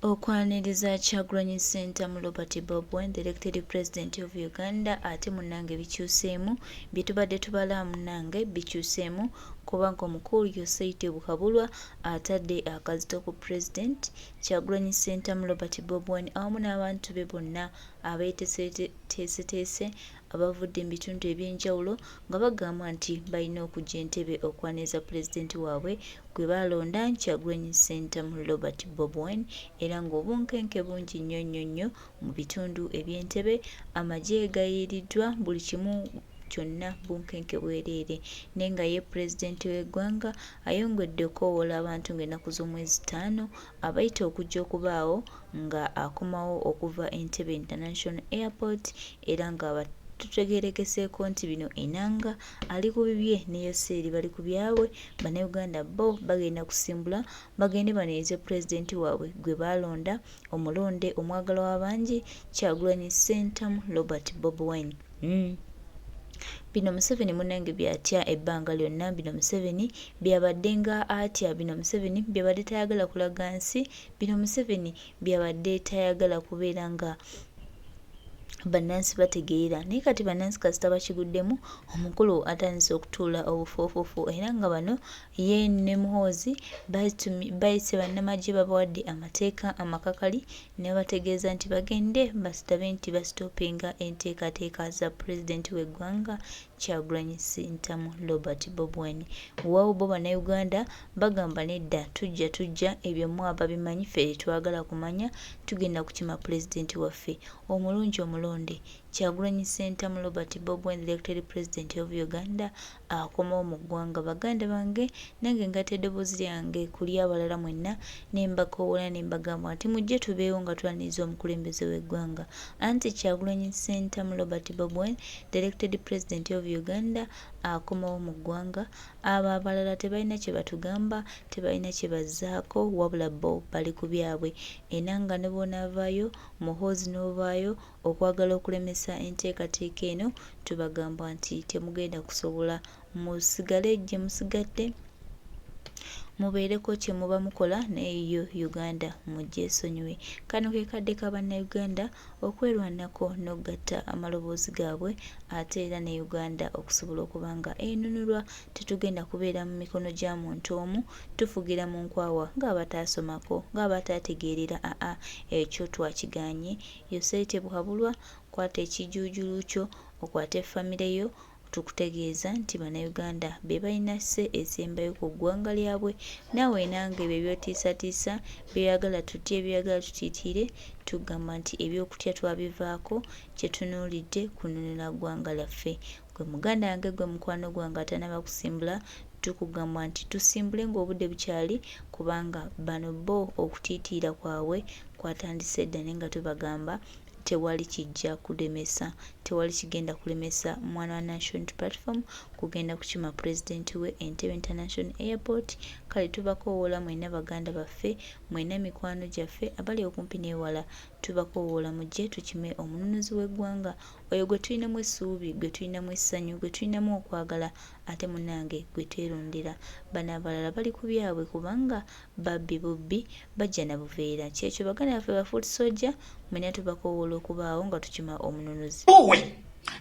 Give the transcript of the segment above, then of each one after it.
Okwaniriza Kyagulanyi Ssentamu Robert Bobwen, the elected president of Uganda, ate munnange bikyuseemu bye tubadde tubala munnange bikyuseemu kubanga omukulu Yosayite Bukabulwa atadde akazito ku president Kyagulanyi Ssentamu Robert Bobwen awamu n'abantu be bonna abeeteeseteese abavudde mu bitundu ebyenjawulo nga bagamba nti balina okujja Entebbe okwaniriza pulezidenti waabwe gwe baalonda Kyagulanyi Ssentamu Robert Bobwen era ng'obunkenke bungi nnyo mu bitundu eby'Entebbe amagye gayiiriddwa buli kimu kyonna bunkenke bwereere naye nga ye pulezidenti w'eggwanga ayongedde okwowola abantu ng'ennaku z'omwezi 5 abayita okujja okubaawo nga akomawo okuva Entebbe International Airport era nga tutegeerekeseeko nti bino enanga ali ku bibye ne Yoseeri bali ku byabwe bannayuganda bo bagenda kusimbula bagende banirize pulezidenti waabwe gwe baalonda omulonde omwagalwa w'abangi Kyagulanyi Ssentamu Robert Bobwen. Bino Museveni munnange byatya ebbanga lyonna bino Museveni byabadde nga atya bino Museveni byabadde tayagala kulaga nsi bino Museveni byabadde tayagala kubeera nga bannansi bategeera naye kati bannansi kasita bakiguddemu omukulu atandise okutuula obufuufuufu era nga bano ye ne Muhoozi bayise bannamagye babawadde amateeka amakakali ne bategeeza nti bagende basitabe nti basitopinga enteekateeka za pulezidenti w'eggwanga Kyagulanyi Ssentamu Robert Bobwen. Waawo bo bannayuganda bagamba nedda tujja ebyo mwaba bimanyi ffe twagala kumanya tugenda kukima pulezidenti waffe omulungi omulonde Kyagulanyi Ssentamu Robert Bobwen, the elected president of Uganda, akomawo mu ggwanga. Baganda bange nange ngatta eddoboozi lyange kuli abalala mwenna ne mbakoowola ne mbagamba nti mujje tubeewo nga twaniriza omukulembeze w'eggwanga anti Kyagulanyi Ssentamu Robert Bobwen, the elected president of Uganda, akomawo mu ggwanga. Abo abalala tebalina kye batugamba, tebalina kye bazzaako wabula bo bali ku byabwe enanga ne bonaavaayo Muhoozi n'ovaayo okwagala okulemesa enteekateeka eno tubagamba nti temugenda kusobola musigale gye musigadde mubeereko kye muba mukola naye yo Uganda mugyeesonyiwe. Kano ke kadde ka bannayuganda okwerwanako n'okugatta amaloboozi gaabwe ate era ne Uganda okusobola okuba nga enunulwa tetugenda kubeera mu mikono gya muntu omu tufugira mu nkwawa ng'abataasomako ng'abataategeerera ekyo twakiganye. Yosayite Bukabulwa kwata ekijuujulu kyo okwate famire yo tukutegeeza nti bannayuganda be balina sse esembayo ku ggwanga lyabwe naawe nange ebyo ebyotiisatiisa byeyagala tutye byeyagala tutiitiire tugamba nti ebyokutya twabivaako kye tunuulidde kununula ggwanga lyaffe. Gwe muganda wange gwe mukwano gwange atanaba kusimbula tukugamba nti tusimbule ng'obudde bukyali kubanga bano bo okutiitiira kwabwe kwatandise dda naye nga tubagamba tewali kijja kulemesa tewali kigenda kulemesa mwana wa National Platform kugenda kukima pulezidenti we Entebbe International Airport. Kale tubakoowoola mwenna baganda baffe mwenna mikwano gyaffe abali okumpi n'ewala tubakoowoola mujje tukime omununuzi w'eggwanga oyo gwe tulinamu essuubi gwe tulinamu essanyu gwe tulinamu okwagala ate munnange gwe twerondera. Bano abalala bali ku byabwe kubanga babbi bubbi bajja na buveera kyekyo baganda baffe bafuuti sojja mwenna tubakoowoola okubaawo nga tukima omununuzi.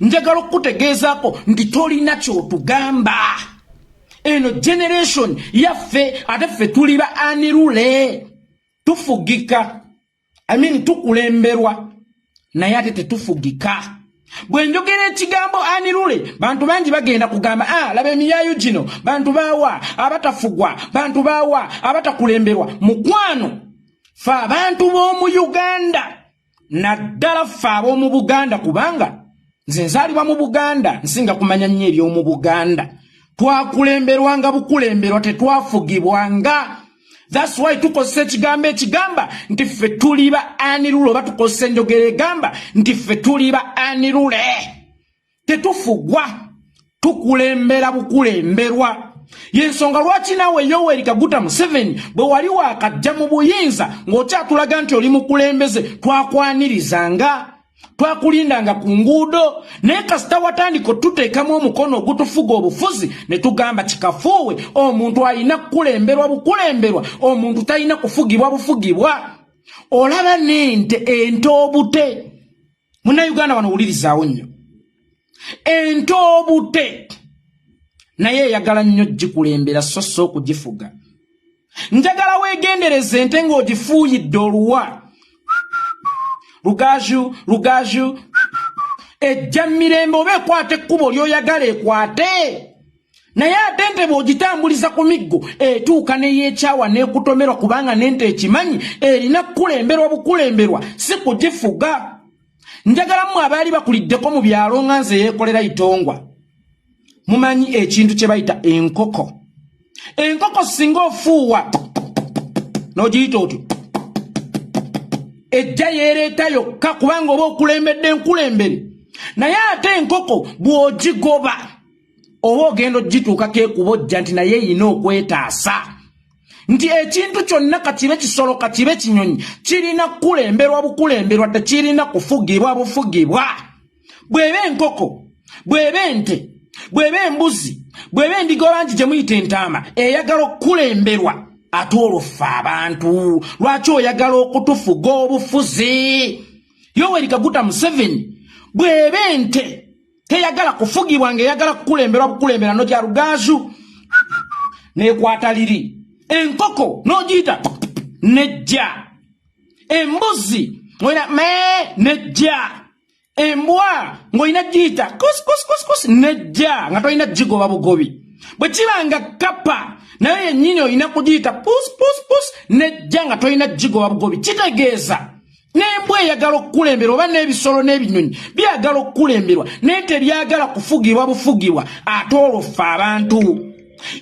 Njagala okutegeezaako nti tolina ky'otugamba. Eno generation yaffe ate ffe tuli ba anirule tufugika tukulemberwa naye ate tetufugika. Bwe njogera ekigambo anirule bantu bangi bagenda kugamba laba emiyaayu gino bantu baawa abatafugwa bantu baawa abatakulemberwa. Mukwano ffe abantu b'omu Uganda naddala ffe ab'omu Buganda kubanga nze nzaalibwa mu Buganda nsinga kumanya nnyo eby'omu Buganda twakulemberwanga bukulemberwa tetwafugibwanga. That's why tukozesa ekigambo ekigamba nti ffe tuli ba anirule oba tukozesa enjogera egamba nti ffe tuli ba anirule tetufugwa tukulembera bukulemberwa. Yensonga lwaki naawe Yoweri Kaguta Museveni bwe wali wakajja mu buyinza ng'okyatulaga nti oli mukulembeze twakwanirizanga twakulindanga ku nguudo naye kasita watandika tuteekamu omukono ogutufuga obufuzi ne tugamba kikafuuwe omuntu alina kukulemberwa bukulemberwa omuntu talina kufugibwa bufugibwa. olaba n'ente entobute. Munnayuganda wano wulirizawo nnyo. Entobute naye yagala nnyo gikulembera so okugifuga. Njagala weegendereze ente ng'ogifuuyidde oluwa. Lugaju ejja mirembe oba ekwate ekkubo ly'oyagala ekwate. Naye ate ente bw'ogitambuliza ku miggo etuuka n'eyeekyawa n'ekutomerwa kubanga n'ente ekimanyi erina kukulemberwa bukulemberwa si kugifuga. Njagala mmwe abaali bakuliddeko mu byalo nga nze yeekolera itongwa. Mumanyi ekintu kye bayita enkoko. Enkoko singa ofuuwa n'ogiyita otyo ejja yeereeta yokka kubanga oba okulembedde enkulembere. Naye ate enkoko bw'ogigoba oba ogenda ogituukako ekubojja nti naye erina okwetaasa. Nti ekintu kyonna kakibe kisolo kakibe kinyonyi kirina kukulemberwa bukulemberwa tekirina kufugibwa bufugibwa. Bw'eba enkoko, bw'eba ente, bw'eba embuzi, bw'eba endiga oba nti gye muyita entaama eyagala okukulemberwa ate olwo ffe abantu lwaki oyagala okutufuga obufuzi? Yoweri Kaguta Museveni bw'eba ente teyagala kufugibwa ng'eyagala kukulemberwa bukulembera n'ogya Lugaju n'ekwata liri. Enkoko n'ogiyita nejja. Embuzi ng'oyina nejja. Embwa ng'oyina giyita kus nejja nga tolina gigoba bugobi. Bwe kibanga kapa naye yennyini olina kugiyita pus nejja nga tolina gigoba bugobi. Kitegeeza n'embwa eyagala okukulemberwa oba n'ebisolo n'ebinyonyi byagala okukulemberwa naye tebyagala kufugibwa bufugibwa ate olwo ffe abantu.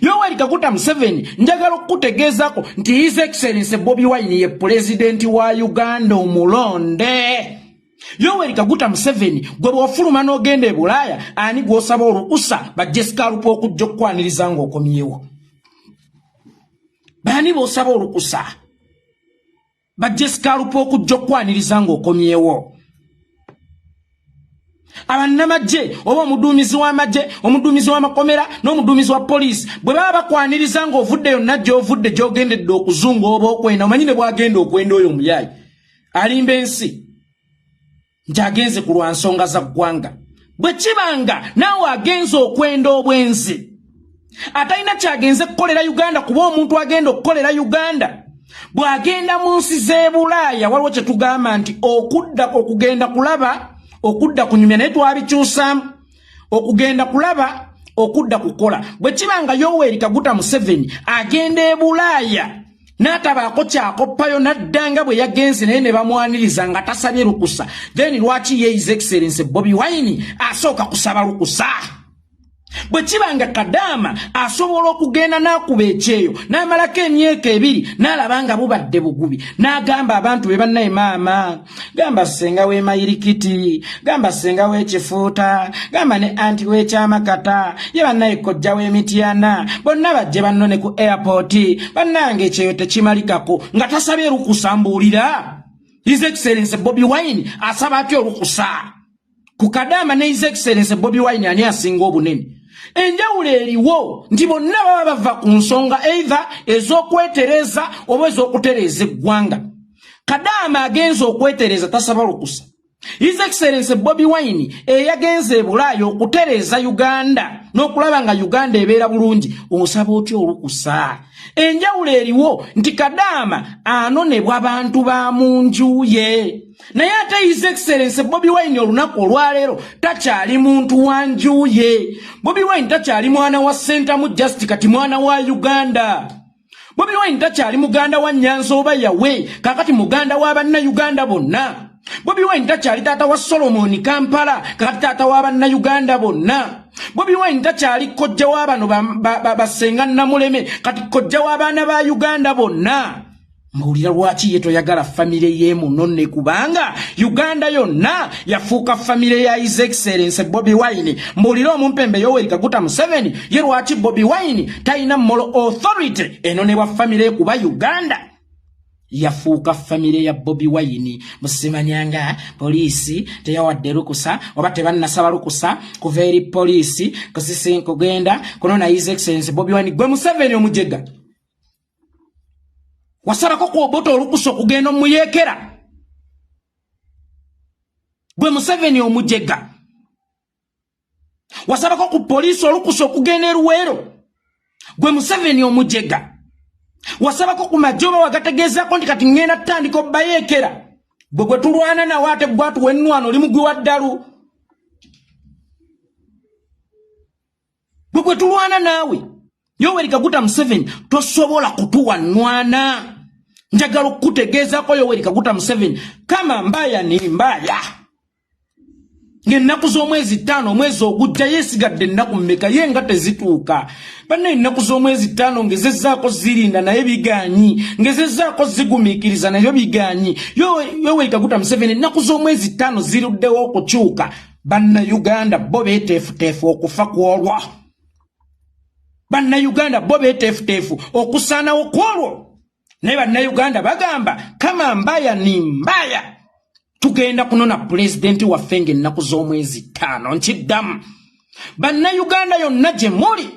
Yoweri Kaguta Museveni njagala okukutegeezako nti His Excellency Bobi Wine ye pulezidenti wa Uganda omulonde. Yoweri Kaguta Museveni gwe bw'ofuluma n'ogenda e Bulaaya ani gw'osaba olukusa bajje Sikalupa okujja okukwaniriza ng'okomyewo? Baani b'osaba olukusa bajje Sikalupa okujja okukwaniriza ng'okomyewo? Abannamagye oba omuduumizi w'amagye, omuduumizi w'amakomera n'omuduumizi wa poliisi bwe baba bakwaniriza ng'ovudde yonna gy'ovudde gy'ogendedde okuzunga oba okwenda, omanyi ne bw'agenda okwenda oyo omuyaayi alimba ensi nti agenze ku lwa nsonga za ggwanga. Bwe kibanga naawe agenze okwenda obwenzi atalina kyagenze kukolera Uganda kuba omuntu agenda okukolera Uganda bw'agenda mu nsi z'e Bulaaya waliwo kye tugamba nti okudda okugenda kulaba okudda kunyumya naye twabikyusaamu okugenda kulaba okudda kukola. Bwe kibanga Yoweri Kaguta Museveni agenda e Bulaaya n'atabaako kyakoppayo n'addanga bwe yagenze naye ne bamwaniriza nga tasabye lukusa, then lwaki ye His Excellency Bobi Wine asooka kusaba lukusa? Bwe kibanga Kadaama asobola okugenda n'akuba ekyeyo n'amalako emyaka 2 n'alaba nga bubadde bugubi n'agamba abantu be bannaye maama gamba ssenga w'emayirikiti gamba ssenga w'ekifuuta gamba ne anti w'ekyamakata ye bannaye kojja w'emityana bonna bajje bannone ku airport bannange ekyeyo tekimalikako nga tasabye lukusa. Mbuulira His Excellency Bobi Wine asaba atya olukusa? Ku Kadaama ne His Excellency Bobi Wine ani asinga obunene? Enjawulo eriwo nti bonna baba bava ku nsonga either ez'okwetereza oba ez'okutereeza eggwanga. Kadaama agenze okwetereza tasaba lukusa. His Excellency Bobi Wine eyagenze e Bulaaya okutereeza Uganda n'okulaba nga Uganda ebeera bulungi osaba otya olukusa? Enjawulo eriwo nti Kadaama anonebwa abantu ba mu nju ye. Naye ate His Excellency Bobi Wine olunaku olwaleero takyali muntu wa nju ye. Bobi Wine takyali mwana wa Sentamu Just kati mwana wa Uganda. Bobi Wine takyali muganda wa Nyanza oba yawe kakati muganda wa bannayuganda bonna. Bobi Wine takyali taata wa Solomon Kampala kakati taata wa bannayuganda bonna. Bobi Wine takyali kojja wa bano basenga Namuleme kati kojja w'abaana ba Uganda bonna. Mbuulira lwaki ye toyagala famire ye munonne kubanga Uganda yonna yafuuka famire ya His Excellency Bobi Wine. Mbuulira omumpembe Yoweri Kaguta Museveni ye lwaki Bobi Wine talina moral authority enonebwa famire kuba Uganda yafuuka famire ya Bobi Wine. Musimanyanga poliisi teyawadde lukusa oba tebannasaba lukusa kuva eri poliisi kusisi kugenda kunona His Excellency Bobi Wine. Gwe Museveni omujega wasabako ku oboto olukusa okugenda omuyekera gwe Museveni omujega wasabako ku poliisi olukusa okugenda eruweero gwe Museveni omujega wasabako ku majoba wagategezaako nti kati ngenda tandika obbayekera gwe tulwana nawe ate gwatu wennwano oli mugwi wa ddalu gwe tulwana nawe Yoweri Kaguta Museveni tosobola kutuwanwana njagala okutegezaako Yoweri Kaguta Museveni kama mbaya ni mbaya ng'ennaku z'omwezi 5 omwezi ogujja yeesigadde ennaku mmeka ye nga tezituuka banne ennaku z'omwezi 5 ngezezzaako zirinda naye bigaanyi ngezezzaako zigumiikiriza naye bigaanyi Yoweri Kaguta Museveni ennaku z'omwezi 5 ziruddewo okukyuka bannayuganda bo beeteefuteefu okufa kwolwo bannayuganda bo beeteefuteefu okusaanawo kwolwo naye bannayuganda bagamba kama mbaya ni mbaya tugenda kunona pulezidenti waffe ng'ennaku z'omwezi 5 nkiddamu bannayuganda yonna gye muli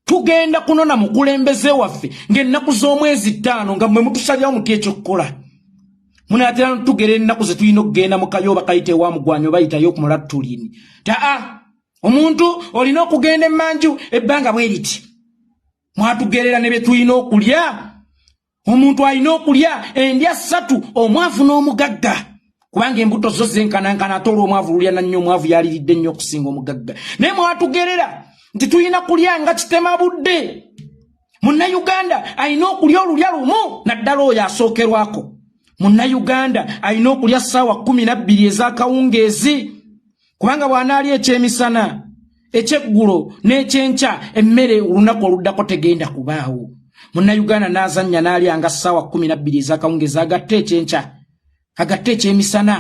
tugenda kunona mukulembeze waffe ng'ennaku z'omwezi 5 nga mmwe mutusalyawo muti ekyokukola munaatera ntugera ennaku ze tulina okugenda mu kayoba kayite wa mugwanyo bayitayo ku mulatulini taa omuntu olina okugenda emmanju ebbanga bwe liti mwatugerera ne bye tulina okulya omuntu alina okulya endya 3 omwavu n'omugagga kubanga embuto zo zenkanankana ate olw'omwavu lulyana nnyo omwavu yaliridde nnyo okusinga omugagga naye mwatugerera nti tulina kulya nga kitema budde munnayuganda alina okulya olulya lumu naddala oyo asookerwako munnayuganda alina okulya ssaawa 12 ez'akawungeezi kubanga bw'anaalya ekyemisana ekyeggulo n'ekyenkya emmere olunaku oluddako tegenda kubaawo munnayuganda n'azannya n'alyanga ssaawa 12 ez'akawungeezi agatte ekyenkya agatte ekyemisana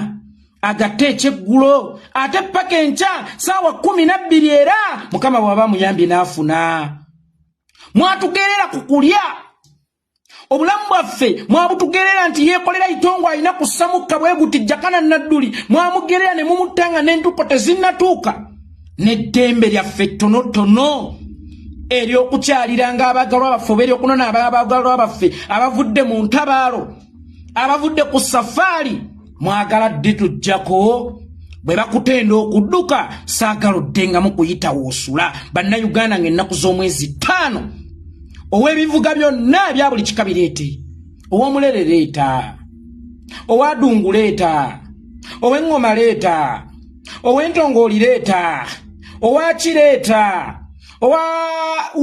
agatte ekyeggulo ate paka enkya ssaawa 12 era mukama bw'aba muyambye n'afuna mwatugerera ku kulya obulamu bwaffe mwabutugerera nti yeekolera itongo alina kusamukka bwe guti jakana nadduli mwamugerera ne mumuttanga n'entuuko tezinnatuuka n'eddembe lyaffe ttonotono ery'okukyaliranga abaagalwa baffe oba ery'okunona abaagalwa baffe abavudde mu ntabaalo abavudde ku safaari mwagala dde tujjako bwe bakutenda okudduka saagaludde nga mukuyita woosula bannayuganda ng'ennaku z'omwezi 5 ow'ebivuga byonna ebya buli kika bireete ow'omulere leeta owadungu leeta ow'eŋŋoma leeta ow'entongooli leeta owakireeta owa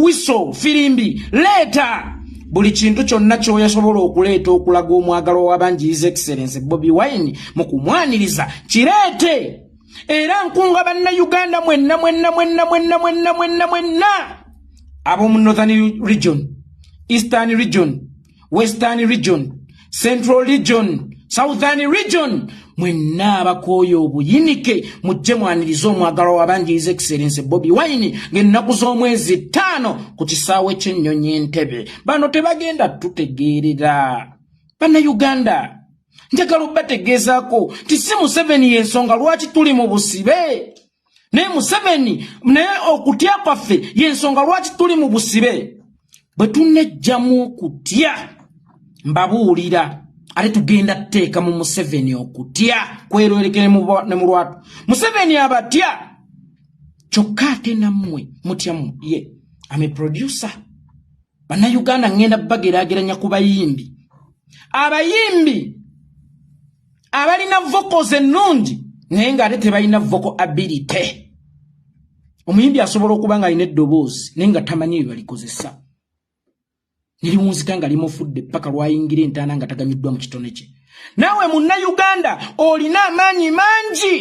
wiso firimbi leeta buli kintu kyonna ky'oyasobola okuleeta okulaga omwagalo w'abangi His Excellency Bobi Wine mu kumwaniriza kireete era nkunga bannayuganda mwenna ab'omu Northern Region, Eastern Region, Western Region, Central Region, Southern Region mwenna abakooye obuyinike mujje mwaniriza omwagalo w'abangi His Excellency Bobi Wine ng'ennaku z'omwezi 5 ku kisaawe ky'ennyonyi Entebbe bano tebagenda tutegeerera bannayuganda njagala obbategeezaako nti si Museveni y'ensonga lwaki tuli mu busibe naye Museveni naye okutya kwaffe y'ensonga lwaki tuli mu busibe bwe tunejjamu okutya mbabuulira ate tugenda tteeka mu Museveni okutya kwerolekere ne mu lwatu Museveni abatya kyokka ate nammwe mutyamu ye ame producer bannayuganda ngenda bageraageranya ku bayimbi abayimbi abalina vocals ennungi naye ng'ate tebalina vocal ability omuyimbi asobola okuba nga alina eddoboozi naye nga tamanyi bye balikozesa niriwunzika nga limufudde paka lwayingira entaana nga tagamiddwa mu kitone kye naawe munnayuganda olina amaanyi mangi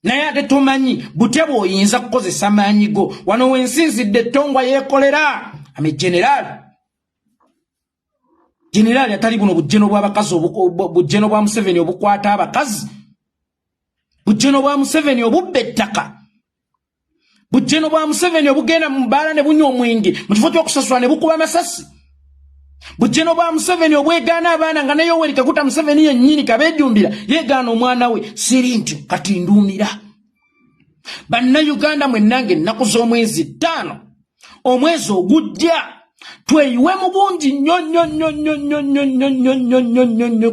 naye ate tomanyi butya bw'oyinza kukozesa maanyi go wano wensinzidde ettongwa yeekolera ame generali atali buno bujjeno bw'abakazi bujjeno bwa Museveni obukwata abakazi bujjeno bwa Museveni obubba ettaka bujjeno bwa Museveni obugenda mu bbaala ne bunywa omwenge mu kifo ky'okusasula ne bukuba amasasi bujjeno bwa Museveni obwegaana abaana nga ne Yoweri Kaguta Museveni yennyini kabeejumbira yeegaana omwana we Sirinti kati nduumira bannayuganda mwenna ng'ennaku z'omwezi 5 omwezi ogujja tweyiwe mu bungi nnyo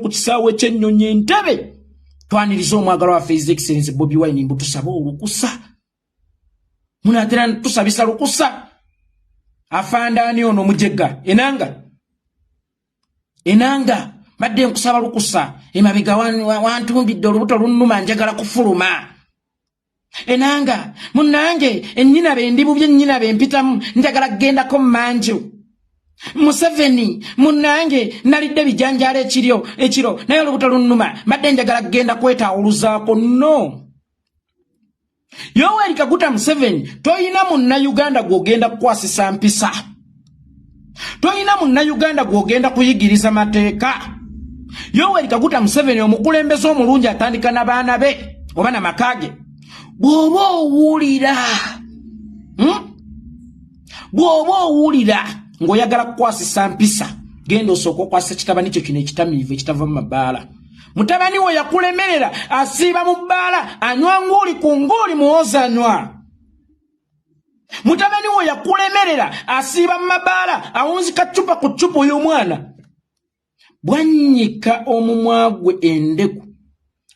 ku kisaawe ky'ennyonyi entebe twaniriza omwagala waffe His Excellency Bobi Wine mbu tusaba olukusa munaatera tusabisa lukusa afandaani ono mujegga enanga badde nkusaba lukusa emabega wantumbidde olubuto lunnuma njagala kufuluma enanga munnange ennyina be ndibubye ennyina be mpitamu njagala kgendako mmanju Museveni munnange nalidde bijanjala ekiro naye olubuto lunnuma badde njagala kgenda kwetawuluzaako no Yoweri Kaguta Museveni toyina munna Uganda gwogenda kukwasisa mpisa toyina munna Uganda gwogenda kuyigiriza mateeka Yoweri Kaguta Museveni omukulembeze omulungi atandika n'abaana be oba namakage bw'oba owulira ng'oyagala kukwasisa mpisa genda osooka okwasisa kitabani kyo kino ekitamiivu ekitava mu mabaala mutabani we yakulemerera asiiba mu bbaala anywa nguuli ku nguuli muwoza anywa mutabani we yakulemerera asiiba mu mabaala awunzika cupa ku cupa y'omwana bwannyika omumwa gwe endeku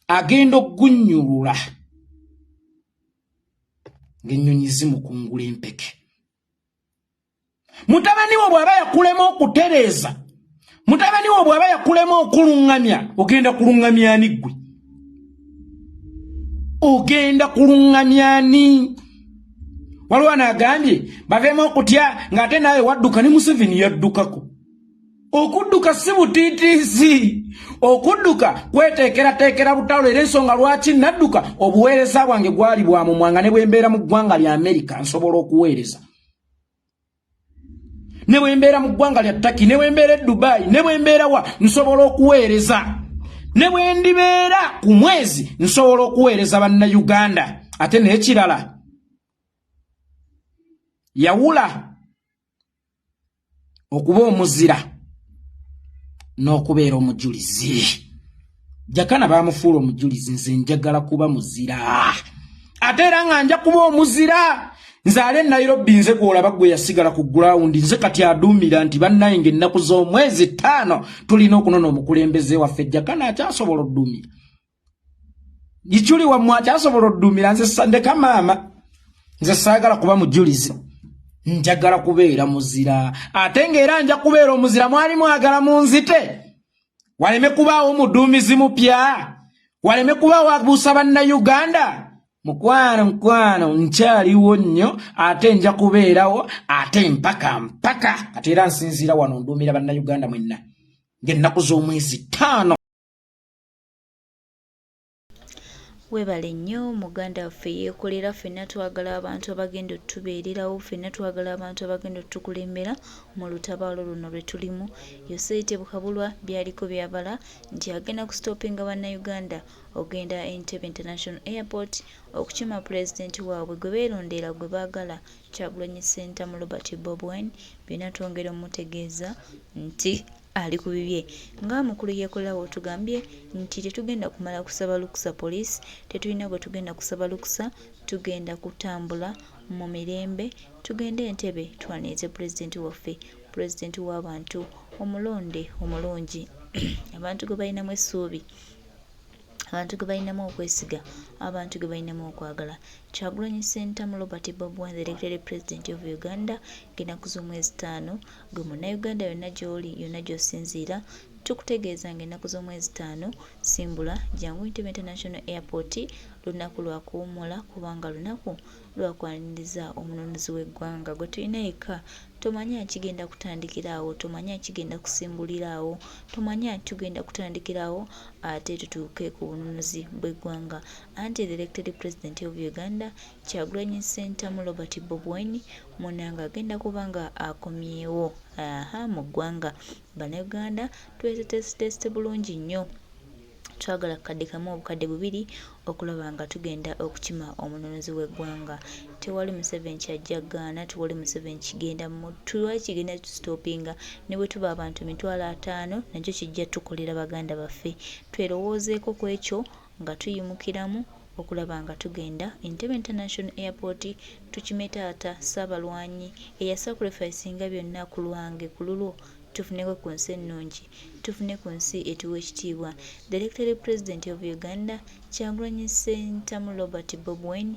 agenda ogunnyulula ng'ennyonyi zimukungula empeke mutabani we bw'aba yakulema okutereeza mutabani we bw'aba yakulema okuluŋŋamya ogenda kuluŋŋamya ani ggwe ogenda kuluŋŋamya ani waliwo anagambye baveemu okutya ng'ate naawe wadduka ne Museveni yaddukako okudduka si butiitiisi okudduka kweteekerateekera butalo era ensonga lwaki nadduka obuweereza bwange gwali bwa mumwanga ne bwe mbeera mu ggwanga lya Amerika nsobola okuweereza ne bwe mbeera mu ggwanga lya Turkey ne bwe mbeera e Dubai ne bwe mbeera wa nsobola okuweereza ne bwe ndibeera ku mwezi nsobola okuweereza bannayuganda ate n'ekirala yawula okuba omuzira n'okubeera omujulizi jakana bamufuula omujulizi nze njagala kuba muzira ate era nga nja kuba omuzira nzaale Nairobi nze gwolaba gwe yasigala ku ground nze kati aduumira nti bannaye ng'ennaku z'omwezi 5 tulina okunona omukulembeze waffe jakana akyasobola odduumira gikyuli wammwe akyasobola odduumira nze ndeka maama nze saagala kuba mujulizi njagala kubeera muzira ate ng'era nja kubeera omuzira mwali mwagala munzite waleme kubaawo muduumizi mupya waleme kubaawo abuusa bannayuganda mukwano nkyaliwo nnyo ate nja kubeerawo ate mpaka ate era nsinziira wano nduumira bannayuganda mwenna ng'ennaku z'omwezi 5 webale nnyo muganda waffe yeekolera ffenna twagala abantu abagenda otubeererawo ffenna twagala abantu abagenda otukulembera mu lutabaalo luno lwe tulimu Yoseite Bukabulwa byaliko byabala nti agenda kustopinga bannayuganda ogenda Entebbe International Airport okukima pulezidenti waabwe gwe beerondera gwe baagala Kyagulanyi Ssentamu Robert Bobi Wine byonna twongera omutegeeza nti ali ku bibye ng'amukulu yeekolerawo tugambye nti tetugenda kumala kusaba lukusa poliisi tetulina gwe tugenda kusaba lukusa tugenda kutambula mu mirembe tugende Entebbe twanirize pulezidenti waffe pulezidenti w'abantu omulonde omulungi abantu gwe balinamu essuubi abantu gwe balinamu okwesiga abantu gwe balinamu okwagala Kyagulanyi Ssentamu Robert Bobi Wine the elected president of Uganda ng'ennaku z'omwezi 5 gwe munnayuganda yonna gy'oli yonna gy'osinziira tukutegeeza ng'ennaku z'omwezi 5 simbula jangu Entebbe International Airport lunaku lwa kuwummula kubanga lunaku lwakwaniriza omunoonyezi w'eggwanga gwe tulina eka tomanya kigenda kutandikiraawo tomanya kigenda kusimbuliraawo tomanya tugenda kutandikiraawo ate tutuuke ku bunoonyezi bw'eggwanga anti the elected president of Uganda Kyagulanyi Ssentamu Robert Bobi Wine munanga agenda kubanga akomyewo mu ggwanga bannayuganda twesetesitesite bulungi nnyo twagala kadde kamu obukadde 2 okulaba nga tugenda okukima omunoonyezi w'eggwanga tewali Museveni kyajjagaana tewali Museveni kigenda tuwa kigenda tustopinga ne bwe tuba abantu 5,000 nakyo kijja tukolera baganda baffe twerowoozeko ku ekyo nga tuyimukiramu okulaba nga tugenda Entebbe International Airport tukimetaata Ssaabalwanyi eyasacrificinga byonna ku lwange ku lulwo tufuneko ku nsi ennungi, tufune ku nsi etuwa ekitiibwa. The Elected President of Uganda Kyagulanyi Ssentamu Robert Bobi Wine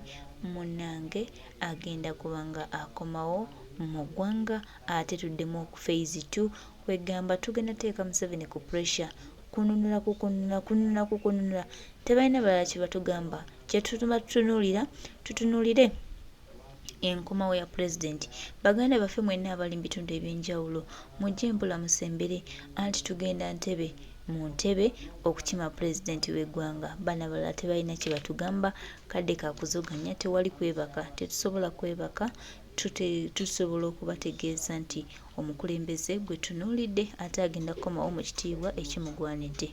munnange agenda kubanga akomawo mu ggwanga ate tuddemu ku phase 2 kwegamba tugenda teeka Museveni ku pressure kununula tebalina balala kye batugamba kye tutunuulira tutunuulire enkomawo ya pulezidenti. Baganda baffe mwenna abali mu bitundu ebyenjawulo mujje mpola musembere anti tugenda Ntebe mu ntebe okukima pulezidenti w'eggwanga. Bana balala tebalina kye batugamba kadde kakuzoganya tewali kwebaka tetusobola kwebaka tusobola okubategeeza nti omukulembeze gwe tunuulidde ate agenda kukomawo mu kitiibwa ekimugwanidde.